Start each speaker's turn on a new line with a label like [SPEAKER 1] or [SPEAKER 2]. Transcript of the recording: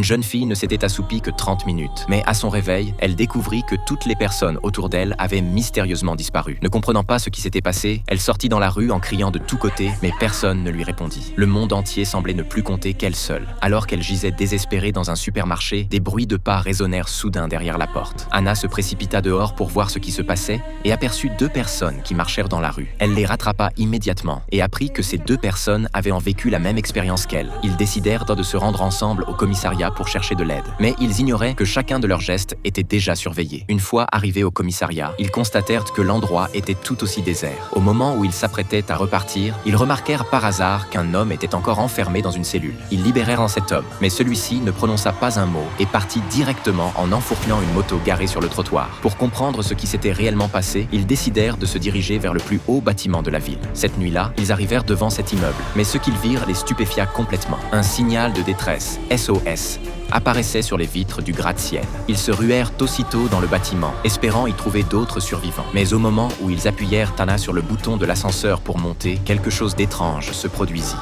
[SPEAKER 1] jeune fille ne s'était assoupie que 30 minutes. Mais à son réveil, elle découvrit que toutes les personnes autour d'elle avaient mystérieusement disparu. Ne comprenant pas ce qui s'était passé, elle sortit dans la rue en criant de tous côtés, mais personne ne lui répondit. Le monde entier semblait ne plus compter qu'elle seule. Alors qu'elle gisait désespérée dans un supermarché, des bruits de pas résonnèrent soudain derrière la porte. Anna se précipita dehors pour voir ce qui se passait et aperçut 2 personnes qui marchèrent dans la rue. Elle les rattrapa immédiatement et apprit que ces 2 personnes avaient vécu la même expérience qu'elle. Ils décidèrent de se rendre ensemble au commissariat pour chercher de l'aide. Mais ils ignoraient que chacun de leurs gestes était déjà surveillé. Une fois arrivés au commissariat, ils constatèrent que l'endroit était tout aussi désert. Au moment où ils s'apprêtaient à repartir, ils remarquèrent par hasard qu'un homme était encore enfermé dans une cellule. Ils libérèrent cet homme, mais celui-ci ne prononça pas un mot et partit directement en enfournant une moto garée sur le trottoir. Pour comprendre ce qui s'était réellement passé, ils décidèrent de se diriger vers le plus haut bâtiment de la ville. Cette nuit-là, ils arrivèrent devant cet immeuble, mais ce qu'ils virent les stupéfia complètement. Un signal de détresse, SOS, apparaissait sur les vitres du gratte-ciel. Ils se ruèrent aussitôt dans le bâtiment, espérant y trouver d'autres survivants. Mais au moment où ils appuyèrent Anna sur le bouton de l'ascenseur pour monter, quelque chose d'étrange se produisit.